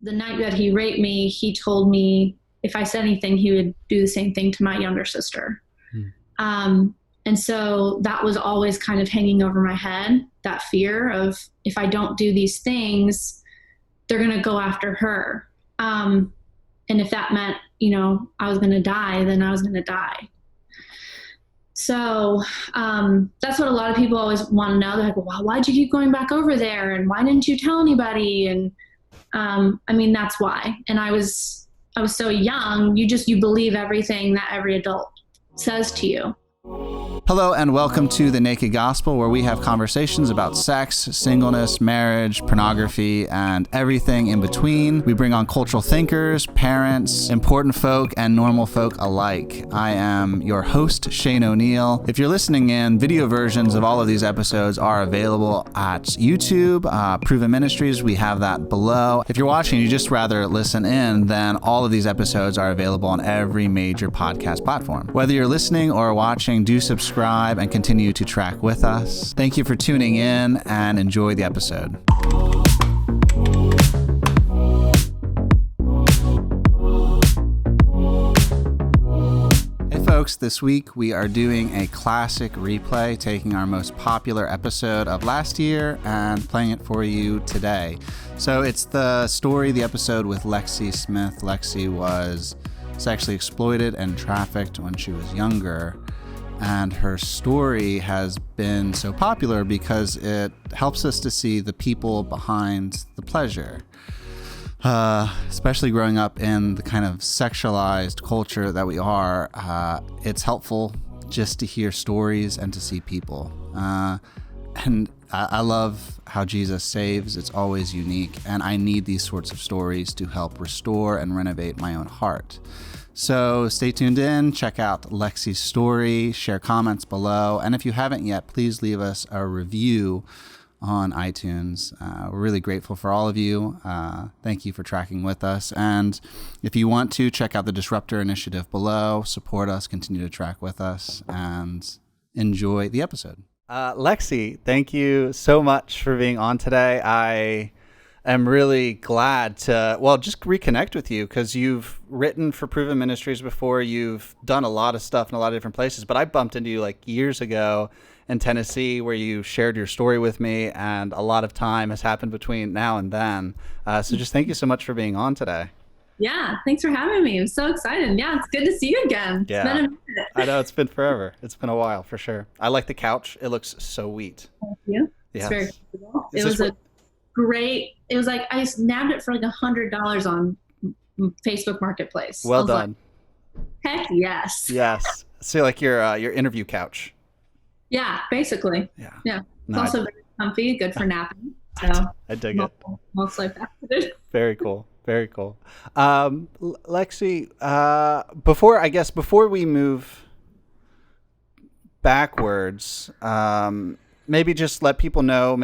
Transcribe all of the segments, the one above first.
the night that he raped me, he told me if I said anything, he would do the same thing to my younger sister. And so that was always kind of hanging over my head, that fear of if I don't do these things, they're going to go after her. And if that meant, I was going to die, then I was going to die. So that's what a lot of people always want to know. They're like, well, why'd you keep going back over there? And why didn't you tell anybody? And that's why. And I was so young, you believe everything that every adult says to you. Hello and welcome to The Naked Gospel, where we have conversations about sex, singleness, marriage, pornography, and everything in between. We bring on cultural thinkers, parents, important folk, and normal folk alike. I am your host, Shane O'Neill. If you're listening in, video versions of all of these episodes are available at YouTube, Proven Ministries. We have that below. If you're watching, you just rather listen in, then all of these episodes are available on every major podcast platform. Whether you're listening or watching, do subscribe and continue to track with us. Thank you for tuning in and enjoy the episode. Hey folks, this week we are doing a classic replay, taking our most popular episode of last year and playing it for you today. So it's the episode with Lexie Smith. Lexie was sexually exploited and trafficked when she was younger. And her story has been so popular because it helps us to see the people behind the pleasure. Especially growing up in the kind of sexualized culture that we are, it's helpful just to hear stories and to see people. And I love how Jesus saves. It's always unique. And I need these sorts of stories to help restore and renovate my own heart. So stay tuned in, check out Lexie's story, share comments below, and if you haven't yet, please leave us a review on iTunes. We're really grateful for all of you. Thank you for tracking with us. And if you want to, check out the Disruptor Initiative below, support us, continue to track with us, and enjoy the episode. Lexie, thank you so much for being on today. I'm really glad to, just reconnect with you because you've written for Proven Ministries before. You've done a lot of stuff in a lot of different places, but I bumped into you years ago in Tennessee where you shared your story with me, and a lot of time has happened between now and then. So just thank you so much for being on today. Yeah, thanks for having me. I'm so excited. Yeah, it's good to see you again. Yeah. It's been a minute. I know, it's been forever. It's been a while for sure. I like the couch. It looks so sweet. Thank you. Yes. It's very comfortable. It was I just nabbed it for $100 on Facebook Marketplace. Well done. Heck yes. Yes. So your interview couch. Yeah, basically. Yeah. It's also very comfy, good for napping. So I dig it. Most life accident. Very cool. Very cool. Lexie, before we move backwards, maybe just let people know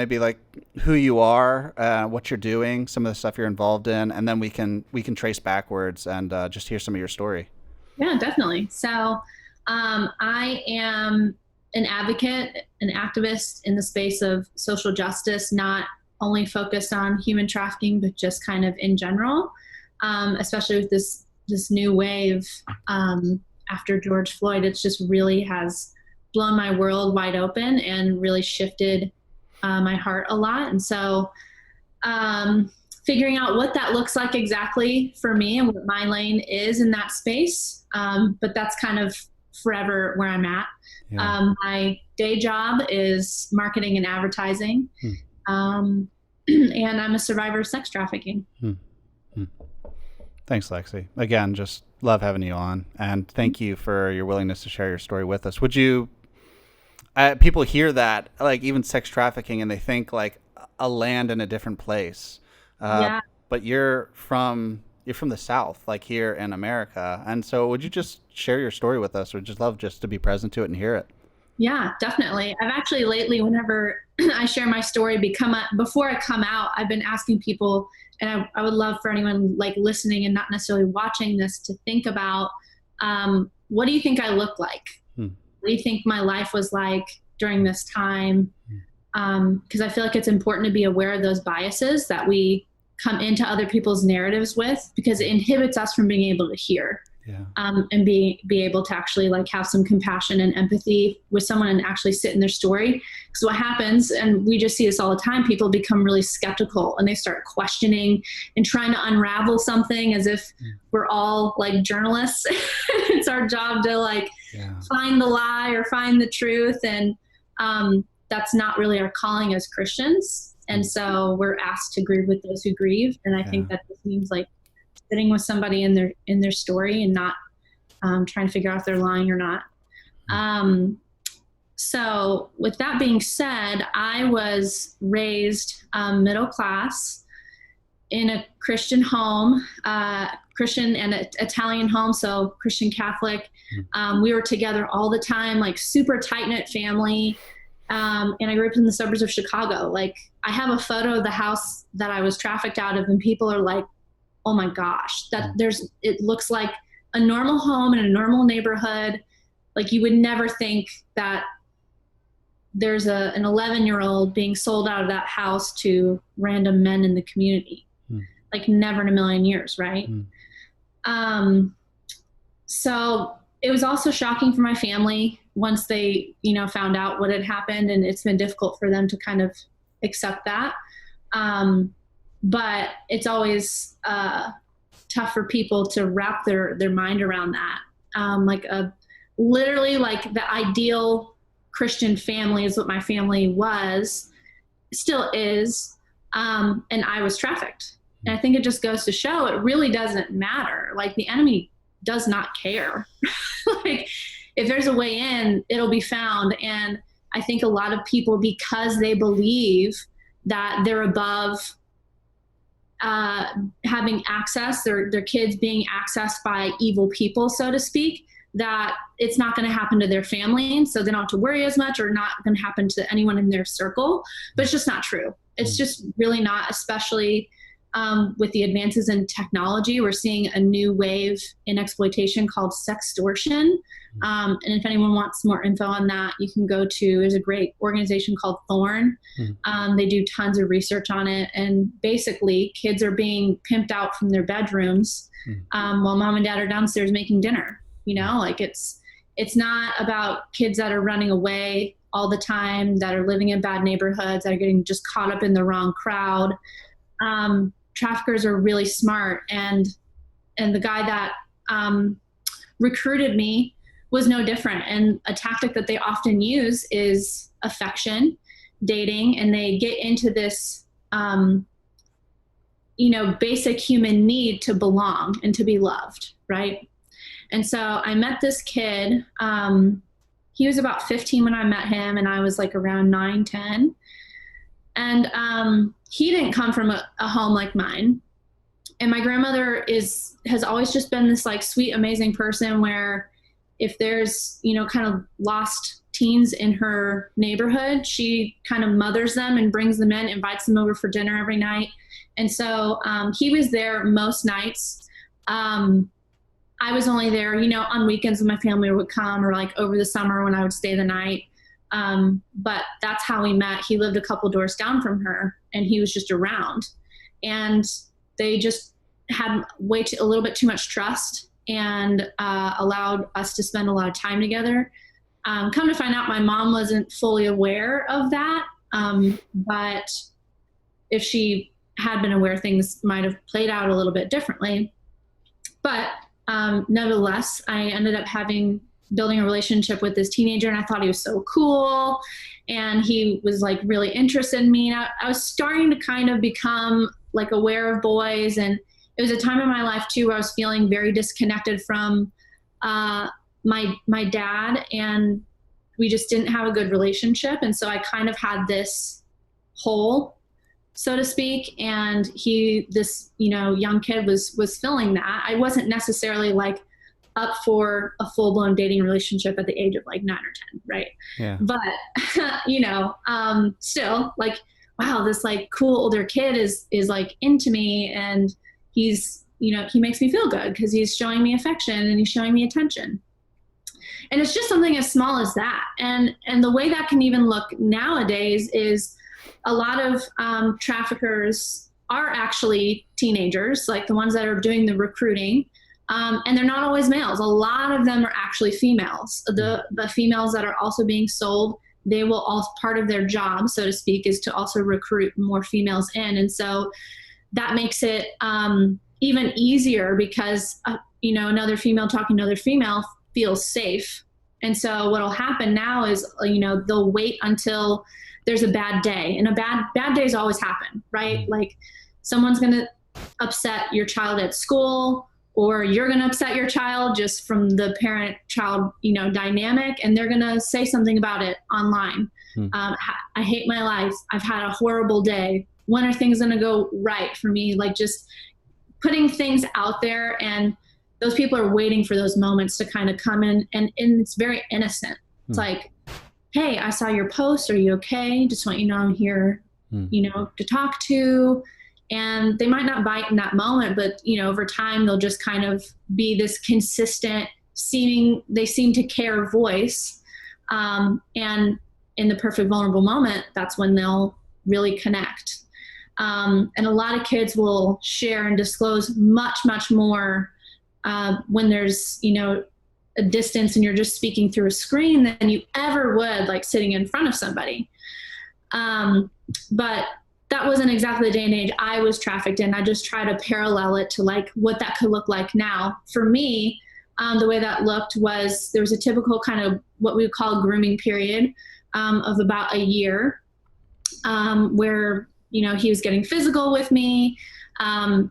who you are, what you're doing, some of the stuff you're involved in, and then we can trace backwards and just hear some of your story. Yeah, definitely. So I am an advocate, an activist in the space of social justice, not only focused on human trafficking, but just kind of in general, especially with this new wave after George Floyd. It's just really has blown my world wide open and really shifted my heart a lot. And so figuring out what that looks like exactly for me and what my lane is in that space. But that's kind of forever where I'm at. Yeah. My day job is marketing and advertising. And I'm a survivor of sex trafficking. Thanks, Lexie. Again, just love having you on. And thank you for your willingness to share your story with us. Would you... people hear that, even sex trafficking, and they think a land in a different place. But you're from the South, here in America. And so would you just share your story with us? We'd just love just to be present to it and hear it. Yeah, definitely. I've actually lately, whenever I share my story, before I come out, I've been asking people, and I would love for anyone listening and not necessarily watching this to think about, what do you think I look like? What do you think my life was like during this time? Because I feel like it's important to be aware of those biases that we come into other people's narratives with, because it inhibits us from being able to hear. Yeah. And be able to actually like have some compassion and empathy with someone and actually sit in their story. Because what happens, and we just see this all the time, people become really skeptical and they start questioning and trying to unravel something as if we're all like journalists. It's our job to like find the lie or find the truth. And that's not really our calling as Christians. And so we're asked to grieve with those who grieve. And I think that this means like sitting with somebody in their story and not trying to figure out if they're lying or not. So with that being said, I was raised middle class in a Christian home, Christian and Italian home, so Christian Catholic. We were together all the time, like super tight-knit family. And I grew up in the suburbs of Chicago. Like I have a photo of the house that I was trafficked out of, and people are like, oh my gosh, it looks like a normal home in a normal neighborhood. Like you would never think that there's an 11-year-old being sold out of that house to random men in the community. Like never in a million years. Right. So it was also shocking for my family once they, found out what had happened, and it's been difficult for them to kind of accept that. But it's always tough for people to wrap their mind around that. Literally like the ideal Christian family is what my family was, still is. And I was trafficked. And I think it just goes to show it really doesn't matter. Like the enemy does not care. Like if there's a way in, it'll be found. And I think a lot of people, because they believe that they're above having access, their kids being accessed by evil people, so to speak, that it's not going to happen to their family. And so they don't have to worry as much, or not going to happen to anyone in their circle. But it's just not true. It's just really not, especially with the advances in technology. We're seeing a new wave in exploitation called sextortion. And if anyone wants more info on that, you can go to, there's a great organization called Thorn. They do tons of research on it. And basically kids are being pimped out from their bedrooms while mom and dad are downstairs making dinner. Like it's not about kids that are running away all the time, that are living in bad neighborhoods, that are getting just caught up in the wrong crowd. Traffickers are really smart. And the guy that recruited me was no different. And a tactic that they often use is affection, dating, and they get into this, basic human need to belong and to be loved, right? And so I met this kid. He was about 15 when I met him, and I was like around 9, 10. And he didn't come from a home like mine. And my grandmother has always just been this like sweet, amazing person where if there's, kind of lost teens in her neighborhood, she kind of mothers them and brings them in, invites them over for dinner every night. And so he was there most nights. I was only there, on weekends when my family would come, or like over the summer when I would stay the night. But that's how we met. He lived a couple doors down from her, and he was just around. And they just had a little bit too much trust, and allowed us to spend a lot of time together. Come to find out, my mom wasn't fully aware of that. But if she had been aware, things might have played out a little bit differently. But nevertheless, I ended up building a relationship with this teenager, and I thought he was so cool. And he was like really interested in me. And I was starting to kind of become like aware of boys. And it was a time in my life too, where I was feeling very disconnected from my dad, and we just didn't have a good relationship. And so I kind of had this hole, so to speak. And this young kid was filling that. I wasn't necessarily like up for a full-blown dating relationship at the age of like 9 or 10, right? Yeah. But still like, wow, this like cool older kid is like into me, and he's he makes me feel good because he's showing me affection and he's showing me attention. And it's just something as small as that. And the way that can even look nowadays is a lot of traffickers are actually teenagers, like the ones that are doing the recruiting. And they're not always males. A lot of them are actually females. The females that are also being sold, they will also, part of their job, so to speak, is to also recruit more females in. And so that makes it even easier because, another female talking to another female feels safe. And so what'll happen now is, they'll wait until there's a bad day, and bad days always happen, right? Like someone's going to upset your child at school, or you're going to upset your child just from the parent-child, dynamic, and they're going to say something about it online. I hate my life. I've had a horrible day. When are things going to go right for me? Like just putting things out there, and those people are waiting for those moments to kind of come in, and it's very innocent. It's like, hey, I saw your post. Are you okay? Just want you to know I'm here, to talk to. And they might not bite in that moment, but, over time, they'll just kind of be this consistent they seem to care voice. And in the perfect vulnerable moment, that's when they'll really connect. And a lot of kids will share and disclose much, much more when there's, a distance and you're just speaking through a screen than you ever would like sitting in front of somebody. But that wasn't exactly the day and age I was trafficked in. I just try to parallel it to like what that could look like now. For me, the way that looked was there was a typical kind of what we would call grooming period of about a year where, he was getting physical with me. And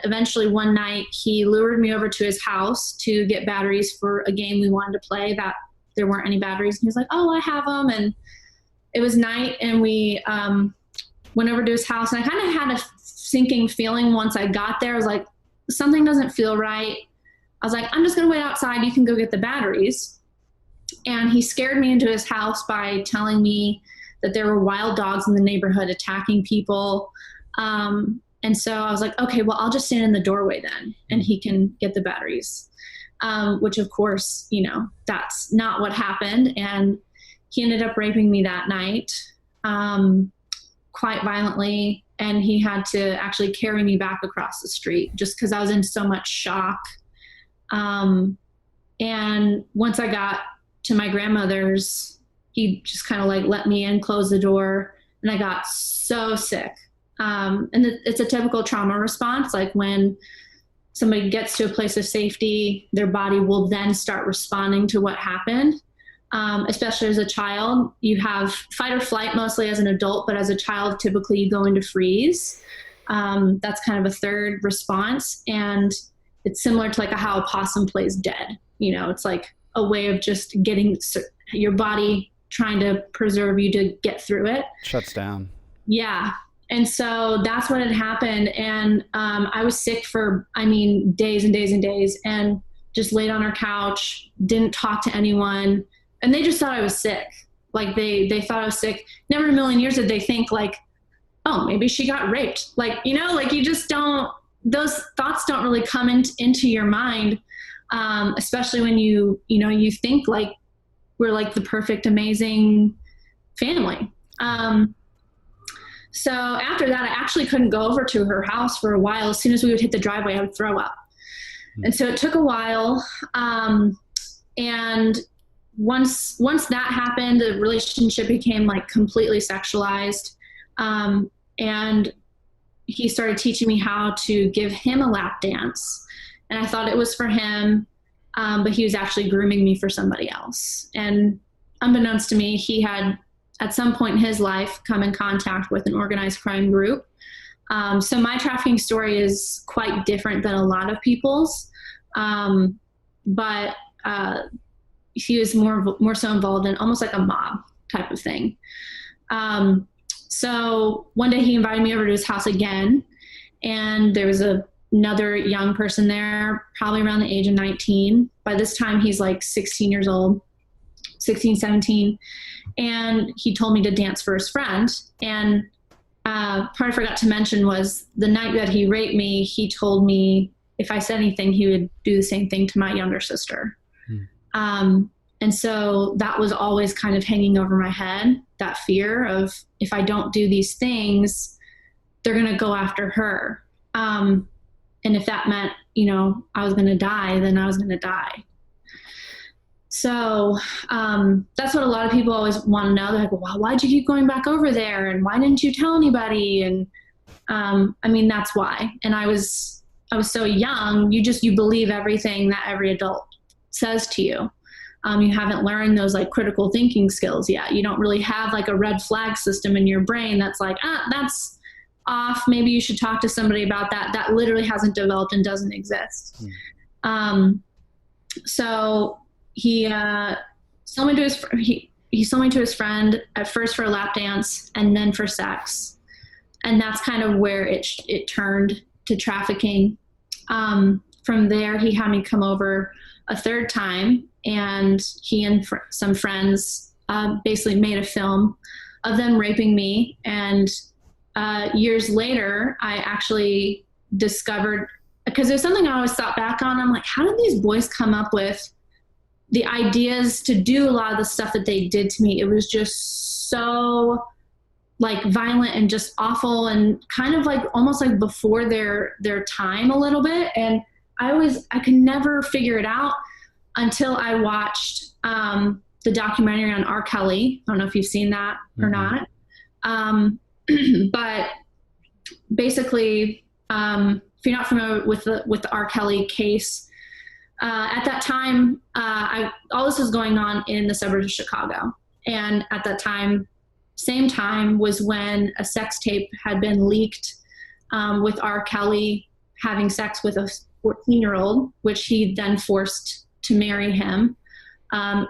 eventually one night he lured me over to his house to get batteries for a game we wanted to play that there weren't any batteries. And he was like, oh, I have them. And it was night, and we went over to his house, and I kind of had a sinking feeling once I got there. I was like, something doesn't feel right. I was like, I'm just going to wait outside. You can go get the batteries. And he scared me into his house by telling me that there were wild dogs in the neighborhood attacking people. And so I was like, okay, well, I'll just stand in the doorway then, and he can get the batteries, which of course, that's not what happened. And he ended up raping me that night. Quite violently, and he had to actually carry me back across the street just because I was in so much shock. And once I got to my grandmother's, he just kind of like let me in, closed the door, and I got so sick. And it's a typical trauma response. Like when somebody gets to a place of safety, their body will then start responding to what happened. Especially as a child, you have fight or flight mostly as an adult, but as a child, typically you go into freeze. That's kind of a third response. And it's similar to like how a possum plays dead. It's like a way of just getting your body trying to preserve you to get through it. Shuts down. Yeah. And so that's what had happened. And I was sick for, days and days and days, and just laid on our couch, didn't talk to anyone. And they just thought I was sick. Like they thought I was sick. Never in a million years did they think like, oh, maybe she got raped. Like, you just don't, those thoughts don't really come into your mind. Especially when you think like we're like the perfect, amazing family. So after that, I actually couldn't go over to her house for a while. As soon as we would hit the driveway, I would throw up. And so it took a while. And once that happened, the relationship became like completely sexualized. And he started teaching me how to give him a lap dance. And I thought it was for him, but he was actually grooming me for somebody else. And unbeknownst to me, he had at some point in his life come in contact with an organized crime group. So my trafficking story is quite different than a lot of people's. But he was more so involved in almost like a mob type of thing. So one day he invited me over to his house again, and there was another young person there, probably around the age of 19. By this time he's like 16 years old, 16, 17. And he told me to dance for his friend. And part I forgot to mention was the night that he raped me, he told me if I said anything, he would do the same thing to my younger sister. And so that was always kind of hanging over my head, that fear of if I don't do these things, they're going to go after her. And if that meant, I was going to die, then I was going to die. So that's what a lot of people always want to know. They're like, well, why'd you keep going back over there? And why didn't you tell anybody? And that's why. And I was so young, you believe everything that every adult says to you. You haven't learned those like critical thinking skills yet. You don't really have like a red flag system in your brain that's like, that's off. Maybe you should talk to somebody about that. That literally hasn't developed and doesn't exist. So he sold me to his friend at first for a lap dance and then for sex. And that's kind of where it turned to trafficking. From there, he had me come over a third time, and he and some friends basically made a film of them raping me. And years later, I actually discovered, because it was something I always thought back on, I'm like, how did these boys come up with the ideas to do a lot of the stuff that they did to me? It was just so like violent and just awful, and kind of like almost like before their time a little bit. And I could never figure it out until I watched the documentary on R. Kelly. I don't know if you've seen that or not. But basically, if you're not familiar with the R. Kelly case, at that time, all this was going on in the suburbs of Chicago. And at that time, same time was when a sex tape had been leaked with R. Kelly having sex with a 14-year-old, which he then forced to marry him,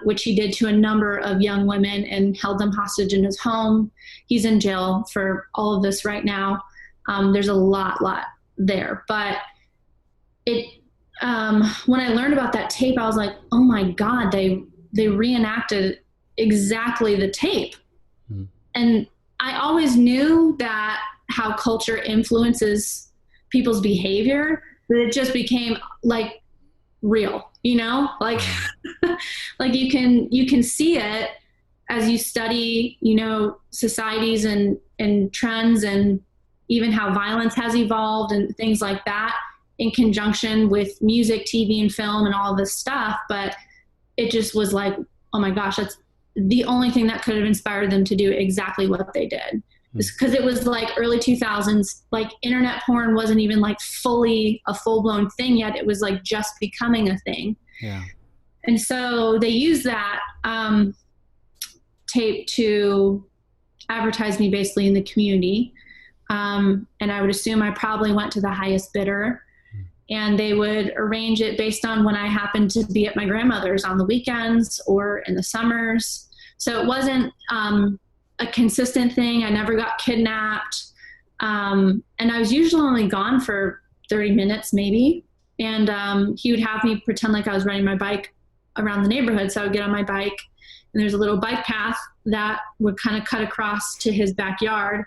which he did to a number of young women and held them hostage in his home. He's in jail for all of this right now. There's a lot there. But when I learned about that tape, I was like, oh my God, they reenacted exactly the tape. And I always knew that how culture influences people's behavior, but it just became like real, like, like you can see it as you study, societies and trends, and even how violence has evolved and things like that in conjunction with music, TV, and film and all this stuff. But it just was like, oh my gosh, that's the only thing that could have inspired them to do exactly what they did. Because it was like early 2000s, like internet porn wasn't even like fully a full-blown thing yet. It was like just becoming a thing. Yeah. And so they used that tape to advertise me basically in the community. And I would assume I probably went to the highest bidder, and they would arrange it based on when I happened to be at my grandmother's on the weekends or in the summers. So it wasn't a consistent thing. I never got kidnapped. And I was usually only gone for 30 minutes maybe. And he would have me pretend like I was riding my bike around the neighborhood. So I would get on my bike, and there's a little bike path that would kind of cut across to his backyard.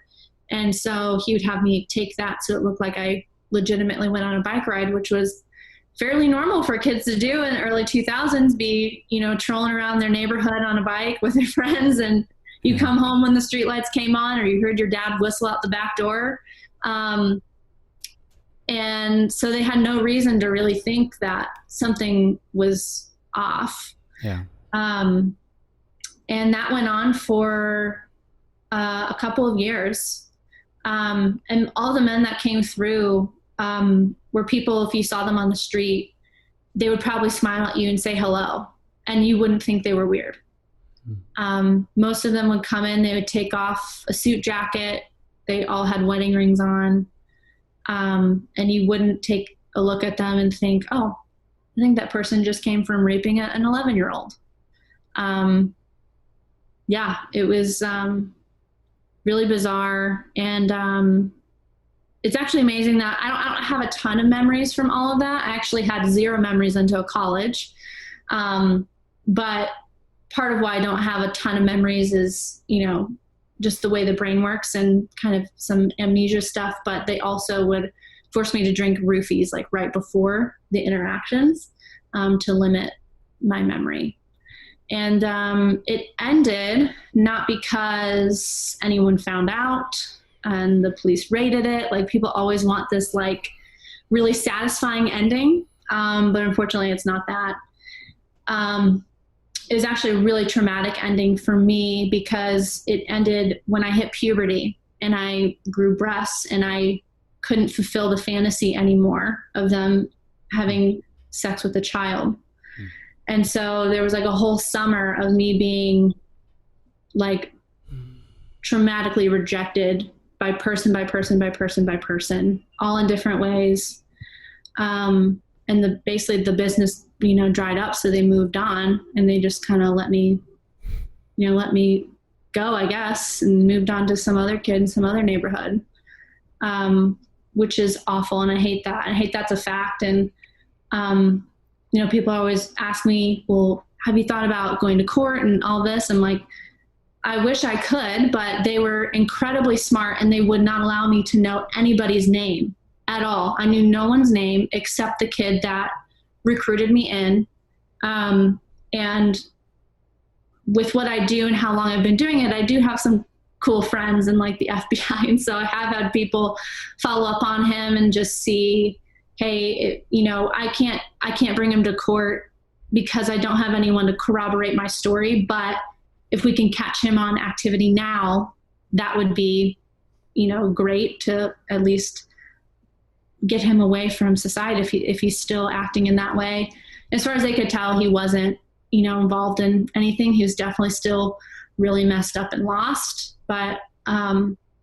And so he would have me take that so it looked like I legitimately went on a bike ride, which was fairly normal for kids to do in the early 2000s, be, trolling around their neighborhood on a bike with their friends, and you come home when the streetlights came on, or you heard your dad whistle out the back door. And so they had no reason to really think that something was off. Yeah. And that went on for a couple of years. And all the men that came through were people, if you saw them on the street, they would probably smile at you and say hello, and you wouldn't think they were weird. Most of them would come in, they would take off a suit jacket. They all had wedding rings on. And you wouldn't take a look at them and think, oh, I think that person just came from raping an 11-year-old. Yeah, it was really bizarre. And it's actually amazing that I don't have a ton of memories from all of that. I actually had 0 memories until college. But part of why I don't have a ton of memories is, just the way the brain works and kind of some amnesia stuff. But they also would force me to drink roofies like right before the interactions to limit my memory. And it ended not because anyone found out. and the police raided it. Like, people always want this like really satisfying ending. But unfortunately it's not that. It was actually a really traumatic ending for me because it ended when I hit puberty and I grew breasts and I couldn't fulfill the fantasy anymore of them having sex with a child. And so there was like a whole summer of me being like traumatically rejected by person by person by person by person, all in different ways. And basically the business, dried up. So they moved on and they just kind of let me go, I guess, and moved on to some other kid in some other neighborhood, which is awful. And I hate that. I hate that's a fact. And, people always ask me, well, have you thought about going to court and all this? I'm like, I wish I could, but they were incredibly smart and they would not allow me to know anybody's name at all. I knew no one's name except the kid that recruited me in. And with what I do and how long I've been doing it, I do have some cool friends in like the FBI. And so I have had people follow up on him and just see, hey, I can't bring him to court because I don't have anyone to corroborate my story. But if we can catch him on activity now, that would be, great to at least get him away from society if he's still acting in that way. As far as they could tell, he wasn't, involved in anything. He was definitely still really messed up and lost, but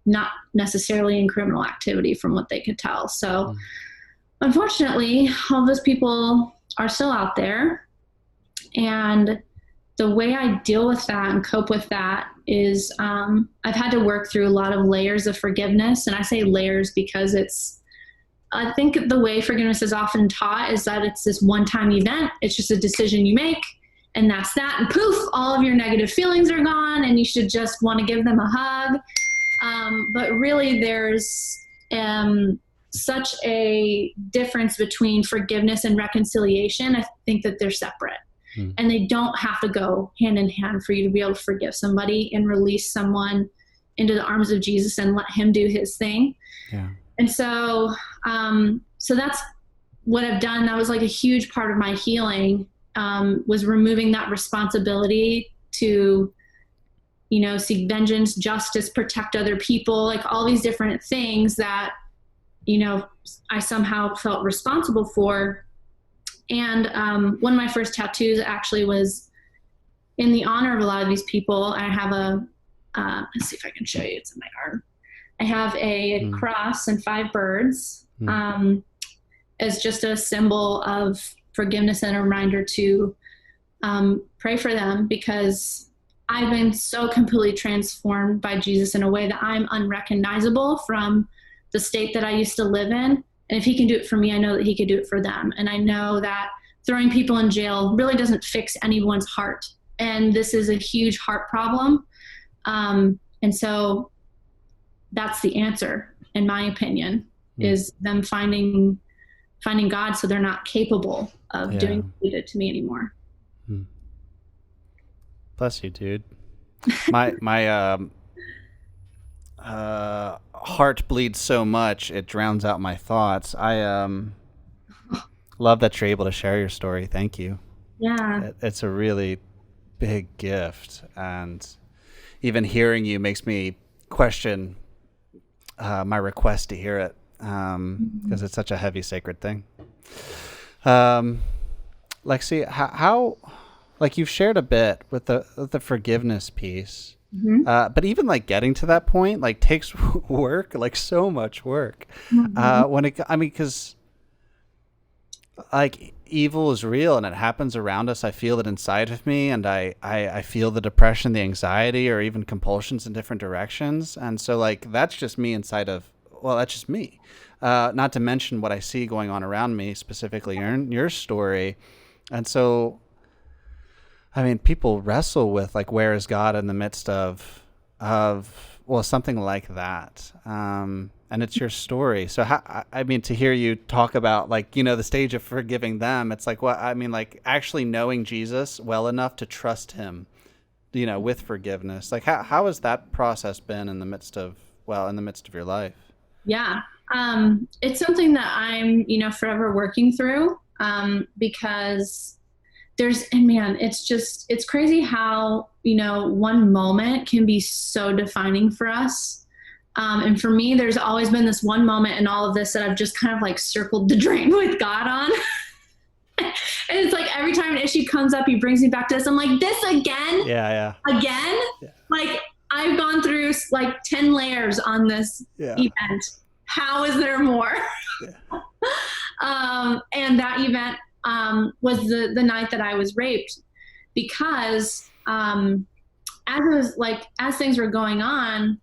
not necessarily in criminal activity from what they could tell. So unfortunately, all those people are still out there. And the way I deal with that and cope with that is I've had to work through a lot of layers of forgiveness. And I say layers because I think the way forgiveness is often taught is that it's this one-time event. It's just a decision you make, and that's that. And poof, all of your negative feelings are gone, and you should just want to give them a hug. But really, there's such a difference between forgiveness and reconciliation. I think that they're separate. And they don't have to go hand in hand for you to be able to forgive somebody and release someone into the arms of Jesus and let him do his thing. Yeah. And so, so that's what I've done. That was like a huge part of my healing, was removing that responsibility to, seek vengeance, justice, protect other people, like all these different things that, I somehow felt responsible for. And one of my first tattoos actually was in the honor of a lot of these people. I have let's see if I can show you, it's in my arm. I have a cross and 5 birds as just a symbol of forgiveness and a reminder to pray for them, because I've been so completely transformed by Jesus in a way that I'm unrecognizable from the state that I used to live in. And if he can do it for me, I know that he could do it for them. And I know that throwing people in jail really doesn't fix anyone's heart. And this is a huge heart problem. And so that's the answer, in my opinion, is them finding God so they're not capable of doing what they did to me anymore. Bless you, dude. My heart bleeds so much it drowns out my thoughts. I love that you're able to share your story. Thank you. Yeah. It's a really big gift, and even hearing you makes me question my request to hear it, because it's such a heavy, sacred thing. Lexie, how like you've shared a bit with the forgiveness piece. But even like getting to that point like takes work, like so much work. Because like evil is real and it happens around us. I feel it inside of me, and I feel the depression, the anxiety, or even compulsions in different directions. And so like that's just me inside of, well, that's just me. Not to mention what I see going on around me, specifically in your story. And so people wrestle with like, where is God in the midst of something like that. And it's your story. So to hear you talk about like, the stage of forgiving them, it's like, like actually knowing Jesus well enough to trust him, with forgiveness. Like how has that process been in the midst of well in the midst of your life. Yeah. It's something that I'm, forever working through, because it's crazy how, one moment can be so defining for us. And for me, there's always been this one moment in all of this that I've just kind of like circled the drain with God on. And it's like every time an issue comes up, he brings me back to this. I'm like, this again? Yeah. Again? Yeah. Like, I've gone through like 10 layers on this event. How is there more? Yeah. And that event was the night that I was raped, because as things were going on,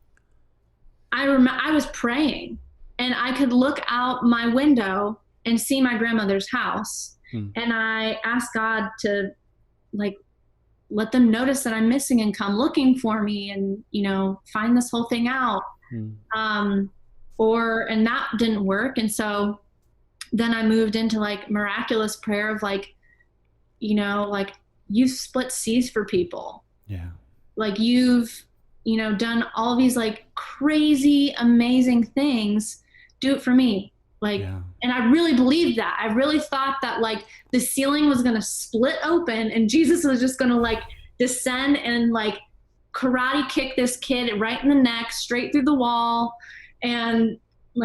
I was praying, and I could look out my window and see my grandmother's house. And I asked God to let them notice that I'm missing and come looking for me and, find this whole thing out. And that didn't work. And so then I moved into miraculous prayer of you've split seas for people. Yeah. You've, done all these crazy, amazing things. Do it for me. And I really believed that. I really thought that the ceiling was going to split open and Jesus was just going to descend and karate kick this kid right in the neck, straight through the wall, and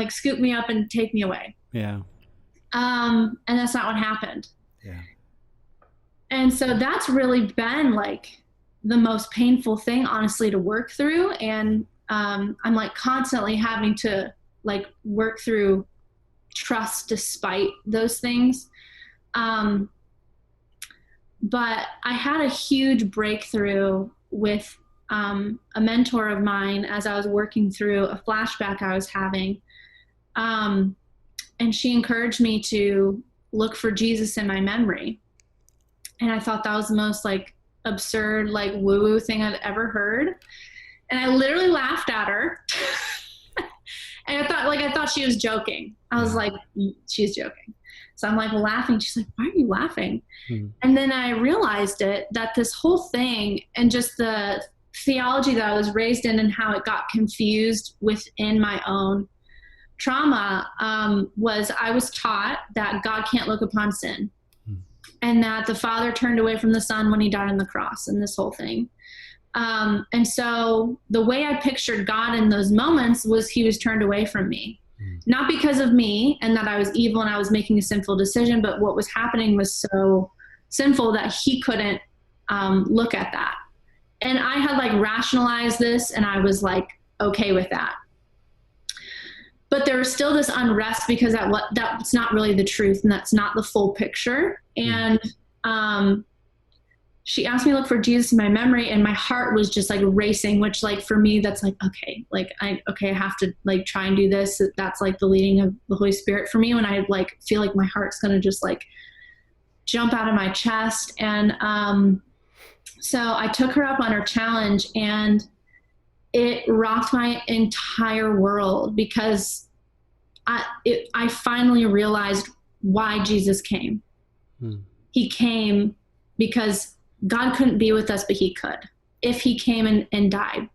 scoop me up and take me away. Yeah. And that's not what happened. Yeah. And so that's really been the most painful thing, honestly, to work through. And I'm constantly having to work through trust despite those things. But I had a huge breakthrough with a mentor of mine as I was working through a flashback I was having. And she encouraged me to look for Jesus in my memory. And I thought that was the most absurd, woo-woo thing I've ever heard. And I literally laughed at her. And I thought she was joking. I was like, she's joking. So I'm laughing. She's like, why are you laughing? Mm-hmm. And then I realized that this whole thing and just the theology that I was raised in and how it got confused within my own trauma was I was taught that God can't look upon sin, and that the Father turned away from the Son when he died on the cross, and this whole thing. And so the way I pictured God in those moments was he was turned away from me, not because of me and that I was evil and I was making a sinful decision, but what was happening was so sinful that he couldn't look at that. And I had rationalized this, and I was okay with that. But there was still this unrest because that's not really the truth, and that's not the full picture. And she asked me to look for Jesus in my memory, and my heart was just racing, which for me, that's okay. I have to try and do this. That's the leading of the Holy Spirit for me when I feel like my heart's going to just jump out of my chest. And so I took her up on her challenge, and it rocked my entire world because I finally realized why Jesus came. He came because God couldn't be with us, but he could, if he came and died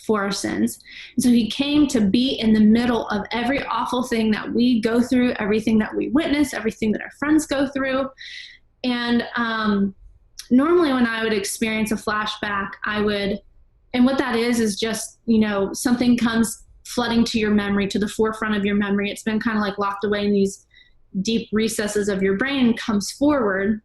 for our sins. And so he came to be in the middle of every awful thing that we go through, everything that we witness, everything that our friends go through. And normally when I would experience a flashback, and what that is just, something comes flooding to your memory, to the forefront of your memory. It's been kind of locked away in these deep recesses of your brain, comes forward.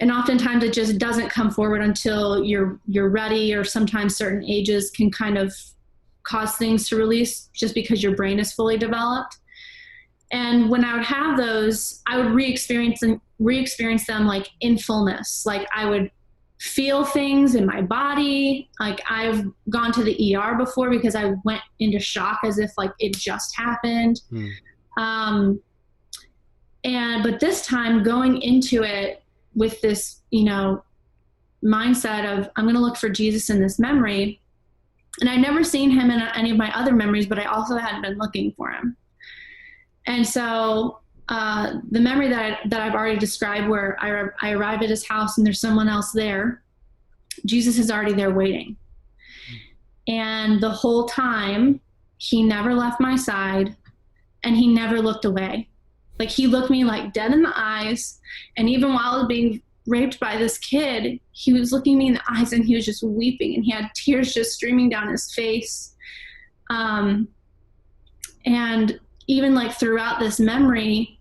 And oftentimes it just doesn't come forward until you're ready, or sometimes certain ages can kind of cause things to release just because your brain is fully developed. And when I would have those, I would re-experience them in fullness. I would feel things in my body. I've gone to the ER before because I went into shock as if it just happened. But this time going into it with this, mindset of I'm going to look for Jesus in this memory. And I'd never seen him in any of my other memories, but I also hadn't been looking for him. And so the memory that I've already described, where I arrive at his house and there's someone else there, Jesus is already there waiting. And the whole time, he never left my side and he never looked away. Like, he looked me like dead in the eyes. And even while I was being raped by this kid, he was looking me in the eyes and he was just weeping and he had tears just streaming down his face. And even like throughout this memory,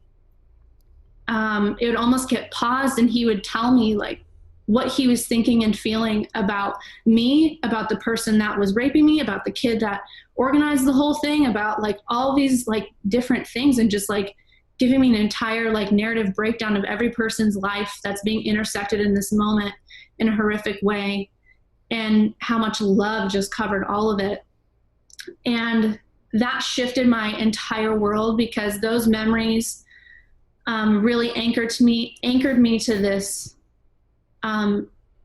it would almost get paused and he would tell me like what he was thinking and feeling about me, about the person that was raping me, about the kid that organized the whole thing, about like all these like different things, and just like giving me an entire like narrative breakdown of every person's life that's being intersected in this moment in a horrific way, and how much love just covered all of it. And that shifted my entire world, because those memories really anchored me to this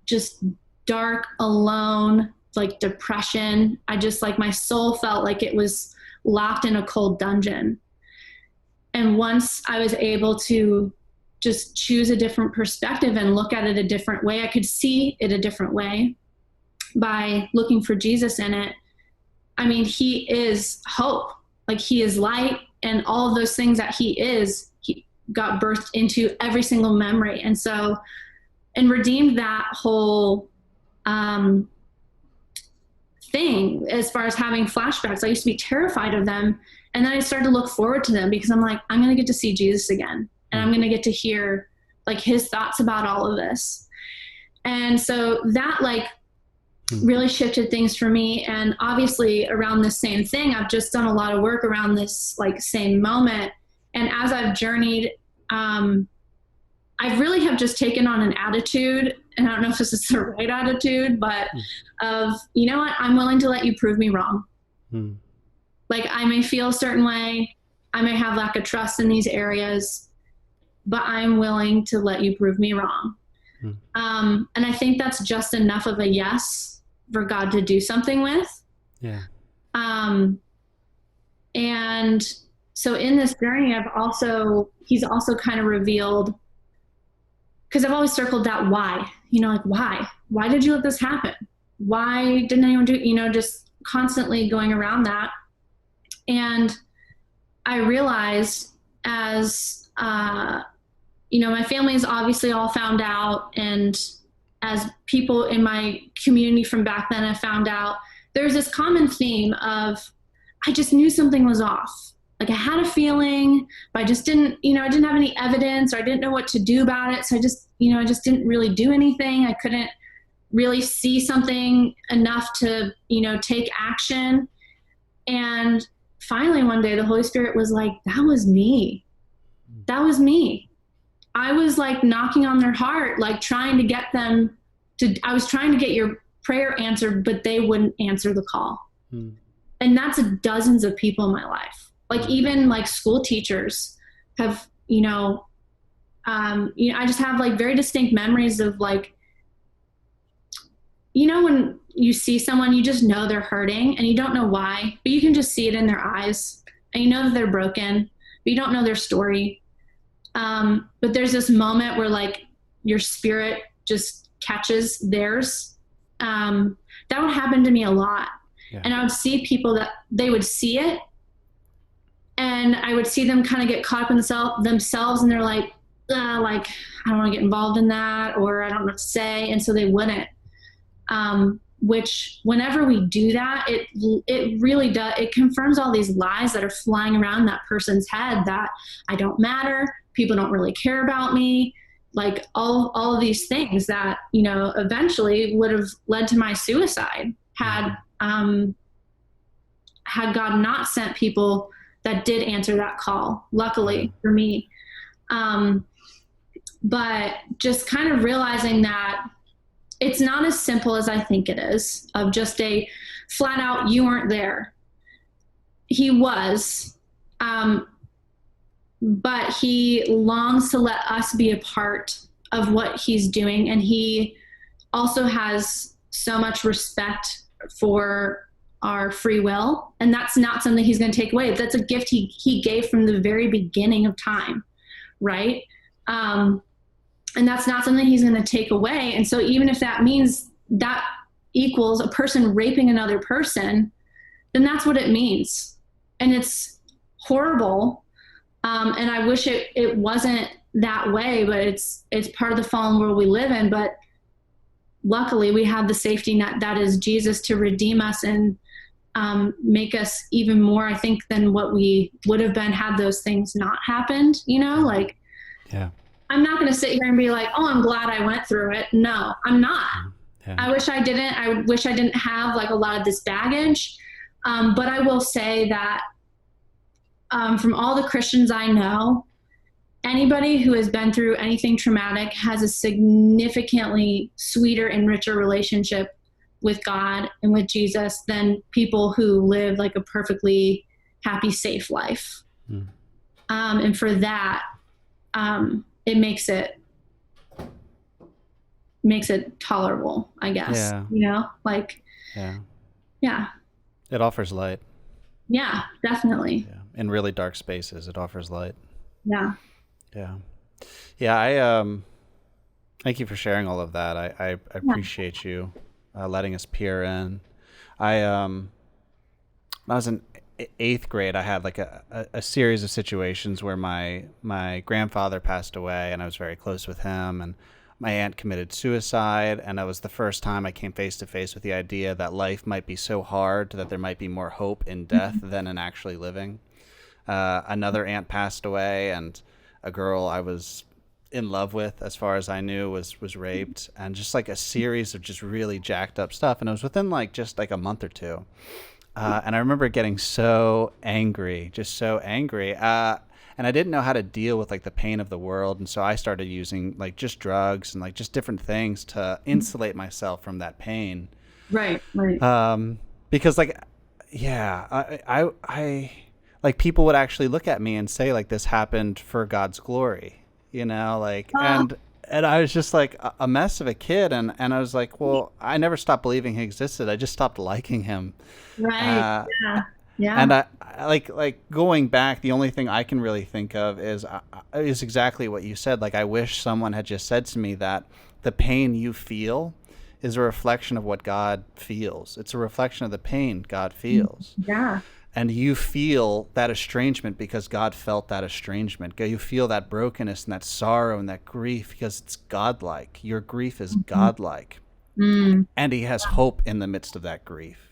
just dark, alone, like depression. I just like, my soul felt like it was locked in a cold dungeon. And once I was able to just choose a different perspective and look at it a different way, I could see it a different way by looking for Jesus in it. I mean, he is hope. Like, he is light, and all of those things that he got birthed into every single memory. And so, and redeemed that whole thing as far as having flashbacks. I used to be terrified of them. And then I started to look forward to them, because I'm like, I'm going to get to see Jesus again. And I'm going to get to hear like his thoughts about all of this. And so that like really shifted things for me. And obviously around this same thing, I've just done a lot of work around this like same moment. And as I've journeyed, I really have just taken on an attitude, and I don't know if this is the right attitude, but of, you know what, I'm willing to let you prove me wrong. Like, I may feel a certain way, I may have lack of trust in these areas, but I'm willing to let you prove me wrong. And I think that's just enough of a yes for God to do something with. Yeah. And so in this journey, he's also kind of revealed, because I've always circled that why, like, why did you let this happen? Why didn't anyone do, just constantly going around that. And I realized as, my family is obviously all found out, and as people in my community from back then have found out, there's this common theme of, I just knew something was off. Like, I had a feeling, but I just didn't, I didn't have any evidence, or I didn't know what to do about it. So I just didn't really do anything. I couldn't really see something enough to, take action. And finally one day the Holy Spirit was like, that was me. That was me. I was like knocking on their heart, like trying to get them to, I was trying to get your prayer answered, but they wouldn't answer the call. And that's dozens of people in my life. Like, even like school teachers have, I just have like very distinct memories of like, when you see someone, you just know they're hurting and you don't know why, but you can just see it in their eyes, and you know that they're broken, but you don't know their story. But there's this moment where like your spirit just catches theirs. That would happen to me a lot. Yeah. And I would see people that they would see it, and I would see them kind of get caught up in themselves, and they're like, I don't want to get involved in that, or I don't know what to say. And so they wouldn't, which whenever we do that, it really does. It confirms all these lies that are flying around that person's head, that I don't matter. People don't really care about me. Like all of these things that, eventually would have led to my suicide had God not sent people that did answer that call, luckily for me. But just kind of realizing that it's not as simple as I think it is, of just a flat out, you weren't there. He was, but he longs to let us be a part of what he's doing. And he also has so much respect for our free will. And that's not something he's going to take away. That's a gift he gave from the very beginning of time. Right. And that's not something he's going to take away. And so even if that means that equals a person raping another person, then that's what it means. And it's horrible. And I wish it wasn't that way, but it's part of the fallen world we live in. But luckily we have the safety net that is Jesus to redeem us and make us even more, I think, than what we would have been had those things not happened, like, yeah. I'm not going to sit here and be like, oh, I'm glad I went through it. No, I'm not. Yeah. I wish I didn't. I wish I didn't have like a lot of this baggage. But I will say that from all the Christians I know, anybody who has been through anything traumatic has a significantly sweeter and richer relationship with God and with Jesus than people who live like a perfectly happy, safe life. And for that, it makes it tolerable, I guess. Yeah. Yeah. It offers light. Yeah, definitely. Yeah. In really dark spaces, it offers light. Yeah. Yeah. Yeah. I thank you for sharing all of that. I appreciate you letting us peer in. When I was in eighth grade, I had like a series of situations where my grandfather passed away, and I was very close with him, and my aunt committed suicide, and that was the first time I came face to face with the idea that life might be so hard that there might be more hope in death than in actually living. Another aunt passed away, and a girl I was in love with, as far as I knew, was raped, and just like a series of just really jacked up stuff. And it was within like just like a month or two. And I remember getting so angry, just so angry. And I didn't know how to deal with like the pain of the world. And so I started using like just drugs and like just different things to insulate myself from that pain. Right. Because like, yeah, I like people would actually look at me and say like, this happened for God's glory, like, and I was just like a mess of a kid. And I was like, well, I never stopped believing he existed. I just stopped liking him. Right. Yeah. And I like going back, the only thing I can really think of is exactly what you said. Like, I wish someone had just said to me that the pain you feel is a reflection of what God feels. It's a reflection of the pain God feels. Yeah. And you feel that estrangement because God felt that estrangement. You feel that brokenness and that sorrow and that grief because it's godlike. Your grief is godlike. And he has hope in the midst of that grief,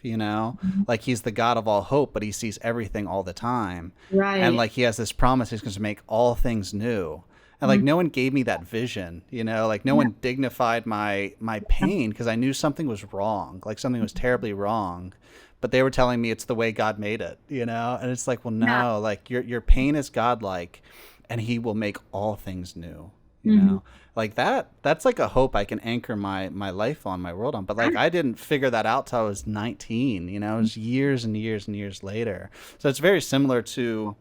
like he's the God of all hope, but he sees everything all the time. Right. And like he has this promise he's going to make all things new. And like no one gave me that vision, like no one dignified my pain because I knew something was wrong, like something was terribly wrong. But they were telling me it's the way God made it, and it's like, well, no, like your pain is godlike and he will make all things new, like that's like a hope I can anchor my life on, my world on. But like, I didn't figure that out till I was 19, it was years and years and years later. So it's very similar to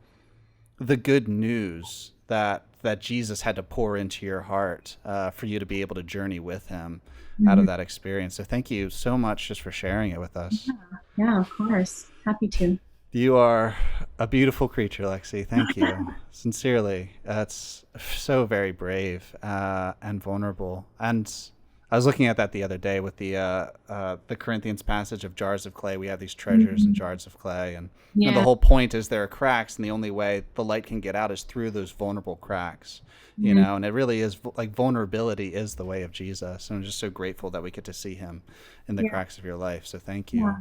the good news that Jesus had to pour into your heart for you to be able to journey with him out of that experience. So thank you so much just for sharing it with us. Yeah, of course. Happy to. You are a beautiful creature, Lexie. Thank you. Sincerely. That's so very brave and vulnerable. And I was looking at that the other day with the Corinthians passage of jars of clay. We have these treasures in jars of clay. And the whole point is there are cracks, and the only way the light can get out is through those vulnerable cracks, and it really is like vulnerability is the way of Jesus. And I'm just so grateful that we get to see him in the cracks of your life. So thank you.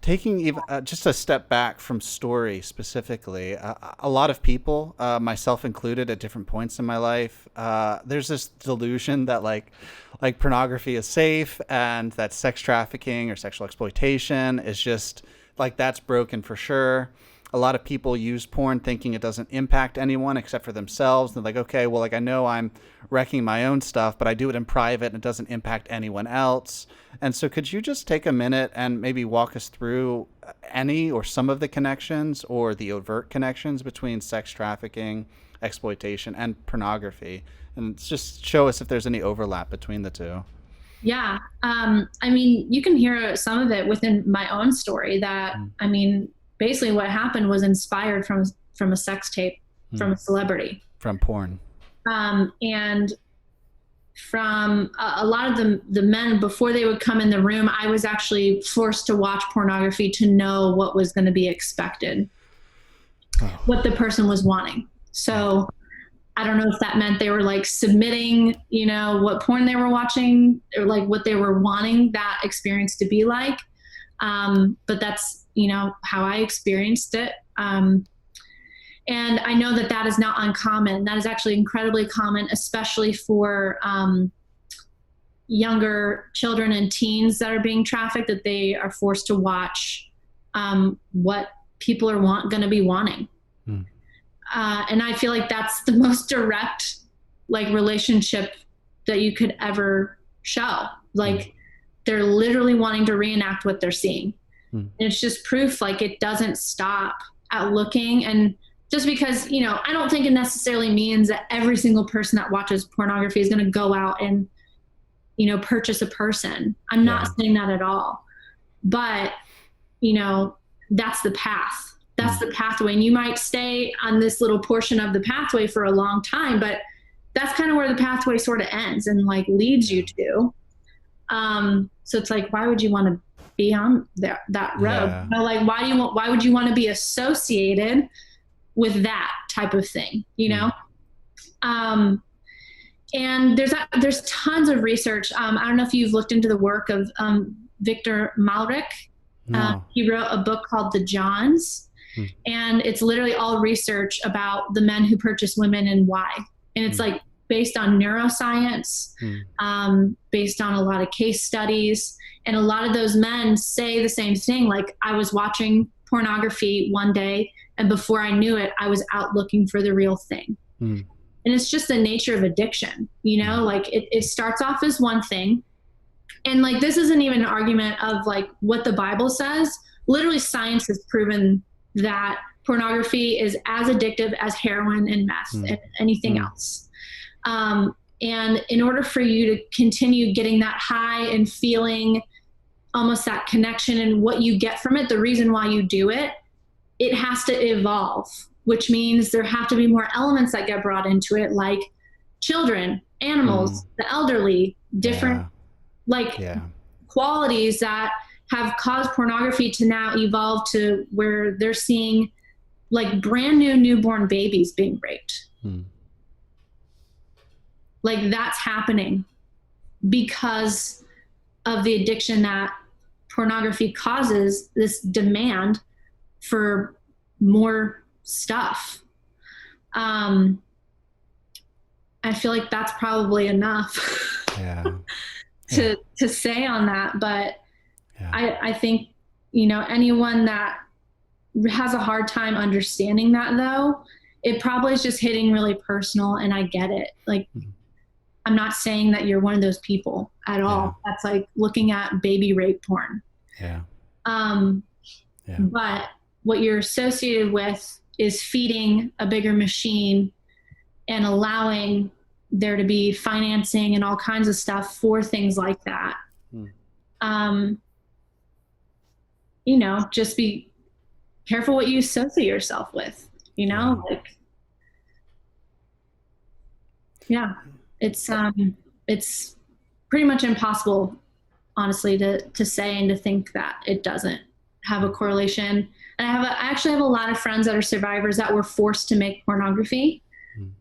Taking even just a step back from story specifically, a lot of people, myself included, at different points in my life, there's this delusion that like pornography is safe and that sex trafficking or sexual exploitation is just like, that's broken for sure. A lot of people use porn thinking it doesn't impact anyone except for themselves. They're like, okay, well, like I know I'm wrecking my own stuff, but I do it in private and it doesn't impact anyone else. And so could you just take a minute and maybe walk us through any or some of the connections or the overt connections between sex trafficking, exploitation, and pornography? And just show us if there's any overlap between the two. Yeah. I mean, you can hear some of it within my own story that, I mean, basically what happened was inspired from a sex tape from a celebrity. From porn. And from a lot of the men, before they would come in the room, I was actually forced to watch pornography to know what was going to be expected, what the person was wanting. So I don't know if that meant they were like submitting, what porn they were watching, or like what they were wanting that experience to be like. But that's, how I experienced it. And I know that that is not uncommon. That is actually incredibly common, especially for younger children and teens that are being trafficked, that they are forced to watch what people are going to be wanting. And I feel like that's the most direct relationship that you could ever show. They're literally wanting to reenact what they're seeing. And it's just proof it doesn't stop at looking. And just because, I don't think it necessarily means that every single person that watches pornography is going to go out and, purchase a person. I'm not saying that at all. But, that's the path. That's the pathway. And you might stay on this little portion of the pathway for a long time, but that's kind of where the pathway sort of ends and leads you to. So it's why would you want to be on that road? Yeah. Why would you want to be associated with that type of thing, and there's tons of research. I don't know if you've looked into the work of Victor Malrich. No. He wrote a book called The Johns, and it's literally all research about the men who purchase women and why. And it's based on neuroscience, based on a lot of case studies. And a lot of those men say the same thing. I was watching pornography one day, and before I knew it, I was out looking for the real thing. And it's just the nature of addiction, it starts off as one thing. And this isn't even an argument of what the Bible says. Literally science has proven that pornography is as addictive as heroin and meth and anything else. And in order for you to continue getting that high and feeling almost that connection and what you get from it, the reason why you do it, it has to evolve, which means there have to be more elements that get brought into it, like children, animals, the elderly, different qualities that have caused pornography to now evolve to where they're seeing brand new newborn babies being raped. That's happening because of the addiction that pornography causes, this demand for more stuff. I feel like that's probably enough to say on that. But I think, anyone that has a hard time understanding that, though, it probably is just hitting really personal, and I get it. I'm not saying that you're one of those people at all. That's looking at baby rape porn. But what you're associated with is feeding a bigger machine and allowing there to be financing and all kinds of stuff for things like that. Just be careful what you associate yourself with, it's pretty much impossible, honestly, to say and to think that it doesn't have a correlation. And I actually have a lot of friends that are survivors that were forced to make pornography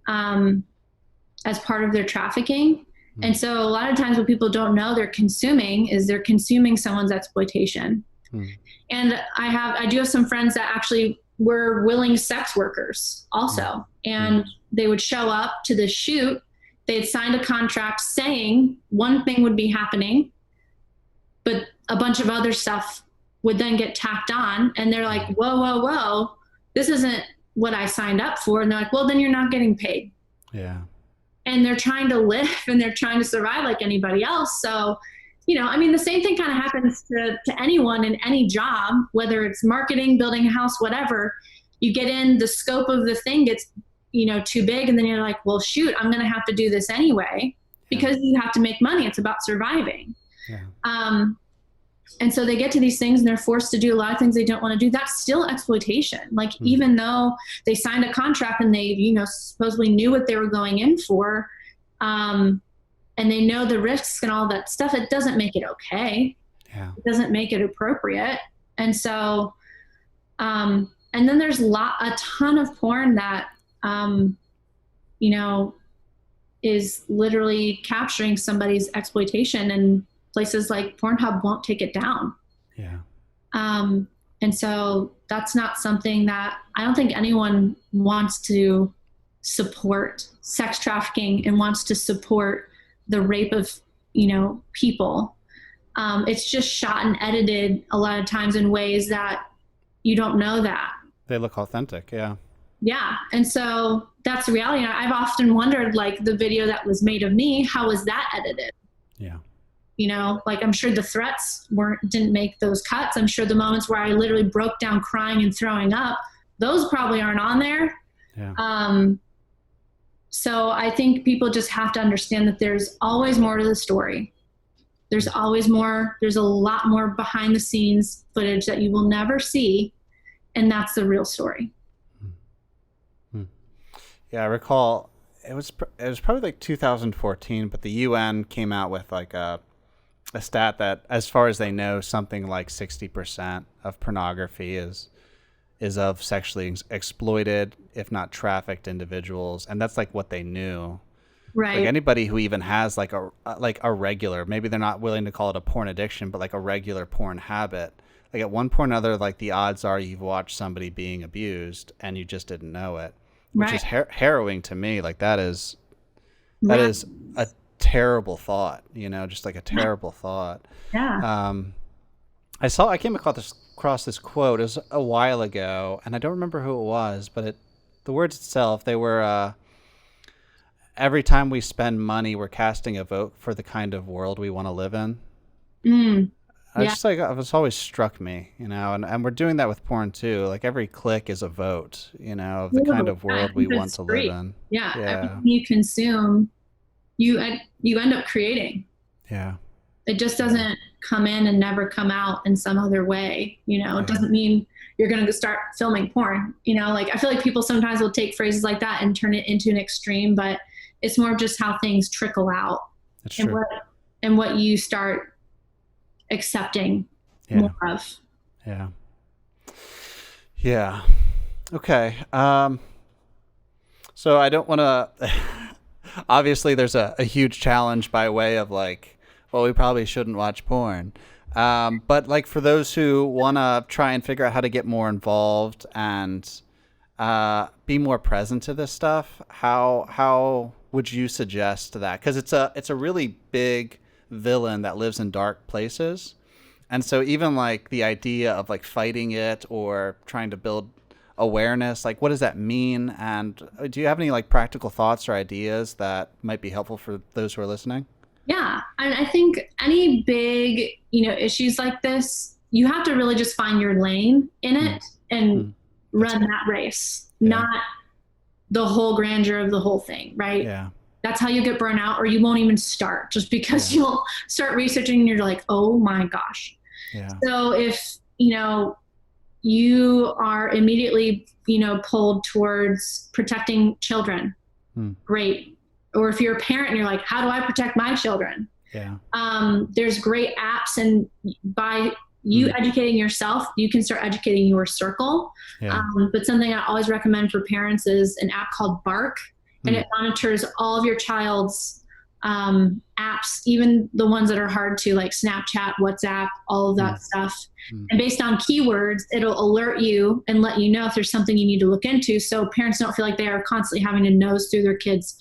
as part of their trafficking. And so a lot of times what people don't know they're consuming someone's exploitation. And I do have some friends that actually were willing sex workers also. And they would show up to the shoot. They had signed a contract saying one thing would be happening, but a bunch of other stuff would then get tacked on. And they're like, whoa, this isn't what I signed up for. And they're like, well, then you're not getting paid. And they're trying to live and they're trying to survive like anybody else. So, the same thing kind of happens to anyone in any job, whether it's marketing, building a house, whatever. You get in, the scope of the thing gets, too big. And then you're like, well, shoot, I'm going to have to do this anyway because you have to make money. It's about surviving. And so they get to these things and they're forced to do a lot of things they don't want to do. That's still exploitation. Even though they signed a contract and they, supposedly knew what they were going in for, and they know the risks and all that stuff, it doesn't make it okay. Yeah. It doesn't make it appropriate. And so, and then there's a ton of porn that, you know, is literally capturing somebody's exploitation, and places like Pornhub won't take it down. Yeah. And so that's not something that I don't think anyone wants to support sex trafficking and wants to support the rape of, you know, people. It's just shot and edited a lot of times in ways that you don't know that. They look authentic. Yeah. Yeah. And so that's the reality. I've often wondered, like, the video that was made of me, how was that edited? Yeah. You know, like, I'm sure the threats didn't make those cuts. I'm sure the moments where I literally broke down crying and throwing up, those probably aren't on there. Yeah. So I think people just have to understand that there's always more to the story. There's always more. There's a lot more behind the scenes footage that you will never see. And that's the real story. Yeah, I recall it was probably like 2014, but the UN came out with like a stat that, as far as they know, something like 60% of pornography is of sexually exploited, if not trafficked, individuals, and that's like what they knew. Right. Like anybody who even has like a regular, maybe they're not willing to call it a porn addiction, but like a regular porn habit. Like at one point or another, like the odds are you've watched somebody being abused and you just didn't know it, which is harrowing to me. Like that is a terrible thought, you know, just like a terrible thought. Yeah. I came across this quote. It was a while ago, and I don't remember who it was, but the words itself, they were, every time we spend money, we're casting a vote for the kind of world we want to live in. Just like, it was always struck me, you know, and we're doing that with porn too. Like every click is a vote, you know, of the kind of world we want to live in. Yeah. Everything you consume, you end up creating. Yeah. It just doesn't come in and never come out in some other way. You know, it doesn't mean you're going to start filming porn. You know, like I feel like people sometimes will take phrases like that and turn it into an extreme, but it's more just how things trickle out. That's true. And what you start accepting more of. Yeah. Yeah. Okay. So I don't want to, obviously there's a huge challenge by way of like, well, we probably shouldn't watch porn. But like for those who want to try and figure out how to get more involved and be more present to this stuff, how would you suggest that? Because it's a really big villain that lives in dark places. And so even like the idea of like fighting it or trying to build awareness, like what does that mean? And do you have any like practical thoughts or ideas that might be helpful for those who are listening? Yeah. And I think any big, you know, issues like this, you have to really just find your lane in it and run that race, not the whole grandeur of the whole thing, right? Yeah. That's how you get burnt out, or you won't even start just because you'll start researching and you're like, oh my gosh. Yeah. So if, you know, you are immediately, you know, pulled towards protecting children, great. Or if you're a parent and you're like, how do I protect my children? Yeah. There's great apps, and by you educating yourself, you can start educating your circle. Yeah. But something I always recommend for parents is an app called Bark, and it monitors all of your child's apps, even the ones that are hard to, like Snapchat, WhatsApp, all of that stuff. And based on keywords, it'll alert you and let you know if there's something you need to look into, so parents don't feel like they are constantly having to nose through their kids'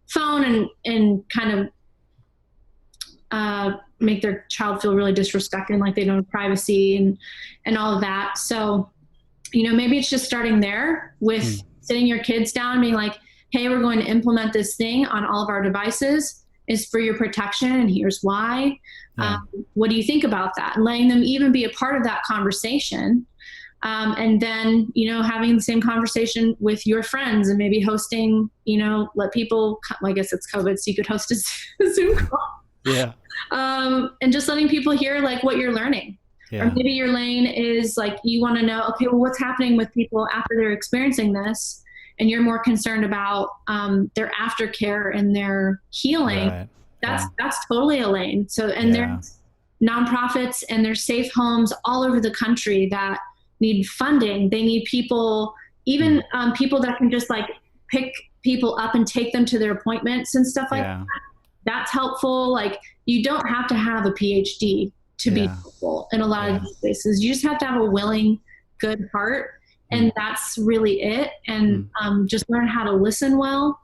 phone and kind of make their child feel really disrespected, like they don't have privacy and all of that. So, you know, maybe it's just starting there with sitting your kids down and being like, hey, we're going to implement this thing on all of our devices. It's for your protection, and here's why. What do you think about that? And letting them even be a part of that conversation. And then, you know, having the same conversation with your friends and maybe hosting, you know, let people, well, I guess it's COVID, so you could host a Zoom call. Yeah. And just letting people hear like what you're learning. Yeah. Or maybe your lane is like, you want to know, okay, well, what's happening with people after they're experiencing this? And you're more concerned about their aftercare and their healing. Right. That's totally a lane. So, and there's nonprofits and there's safe homes all over the country that need funding. They need people, even people that can just like pick people up and take them to their appointments and stuff like that. That's helpful. Like, you don't have to have a PhD to be helpful in a lot of these places. You just have to have a willing, good heart. And that's really it. And just learn how to listen well.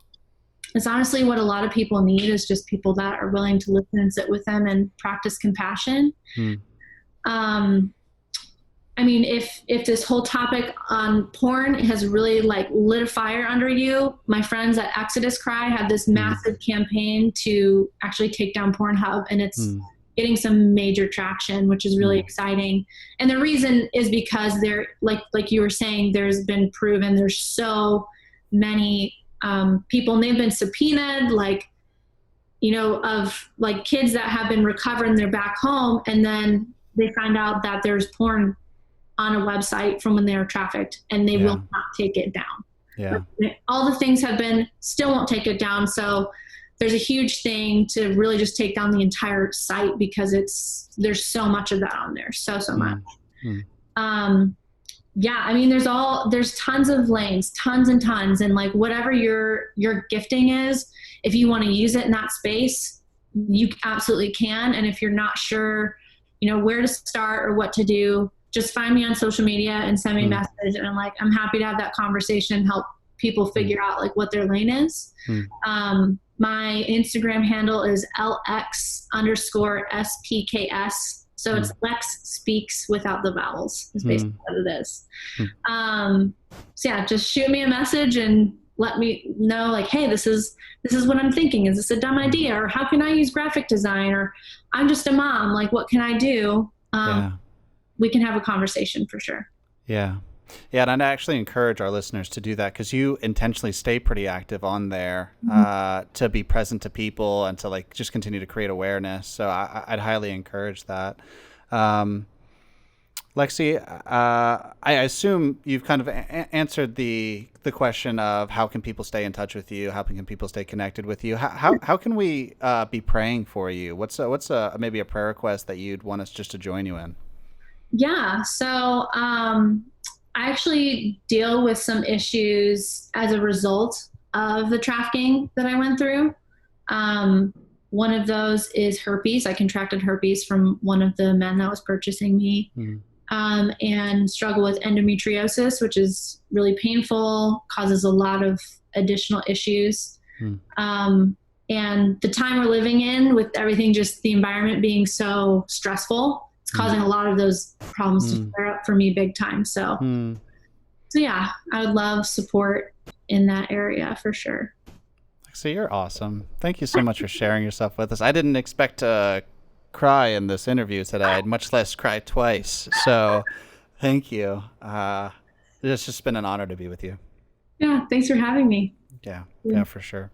It's honestly what a lot of people need, is just people that are willing to listen and sit with them and practice compassion. I mean, if this whole topic on porn has really like lit a fire under you, my friends at Exodus Cry have this massive campaign to actually take down Pornhub, and it's getting some major traction, which is really exciting. And the reason is because there, like you were saying, there's been proven there's so many people, and they've been subpoenaed, like, you know, of like kids that have been recovered and they're back home, and then they find out that there's porn on a website from when they were trafficked, and they will not take it down. All the things have been, still won't take it down. So there's a huge thing to really just take down the entire site, because there's so much of that on there. So much. I mean, there's tons of lanes, tons and tons. And like, whatever your gifting is, if you want to use it in that space, you absolutely can. And if you're not sure, you know, where to start or what to do, just find me on social media and send me a message. And I'm happy to have that conversation, help people figure out like what their lane is. My Instagram handle is LX_SPKS. So it's Lex Speaks without the vowels, is basically what it is. So yeah, just shoot me a message and let me know, like, hey, this is what I'm thinking. Is this a dumb idea? Or how can I use graphic design? Or I'm just a mom, like, what can I do? We can have a conversation for sure. Yeah. And I'd actually encourage our listeners to do that, because you intentionally stay pretty active on there to be present to people and to like just continue to create awareness. So I'd highly encourage that. Lexie, I assume you've kind of answered the question of how can people stay in touch with you? How can people stay connected with you? How can we be praying for you? What's maybe a prayer request that you'd want us just to join you in? Yeah. So I actually deal with some issues as a result of the trafficking that I went through. One of those is herpes. I contracted herpes from one of the men that was purchasing me, and struggle with endometriosis, which is really painful, causes a lot of additional issues. And the time we're living in, with everything, just the environment being so stressful, it's causing a lot of those problems to flare up for me big time. So yeah, I would love support in that area for sure. So you're awesome. Thank you so much for sharing yourself with us. I didn't expect to cry in this interview today, much less cry twice. So thank you. It's just been an honor to be with you. Yeah. Thanks for having me. Yeah, for sure.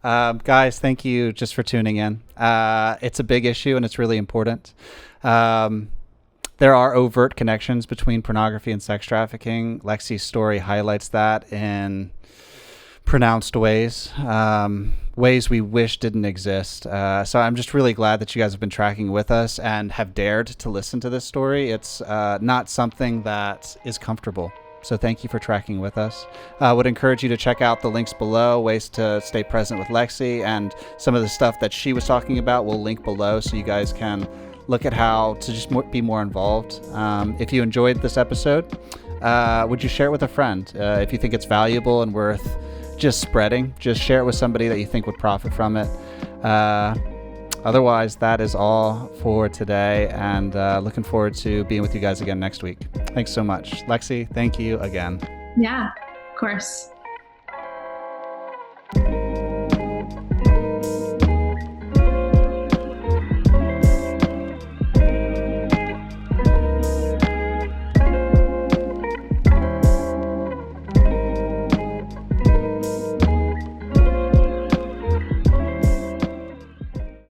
Guys, thank you just for tuning in. It's a big issue and it's really important. There are overt connections between pornography and sex trafficking. Lexie's story highlights that in pronounced ways, ways we wish didn't exist. So I'm just really glad that you guys have been tracking with us and have dared to listen to this story. It's not something that is comfortable. So thank you for tracking with us. I would encourage you to check out the links below, ways to stay present with Lexie, and some of the stuff that she was talking about will link below so you guys can look at how to just be more involved. If you enjoyed this episode, would you share it with a friend? If you think it's valuable and worth just spreading, just share it with somebody that you think would profit from it. Otherwise, that is all for today, and looking forward to being with you guys again next week. Thanks so much. Lexie, thank you again. Yeah, of course.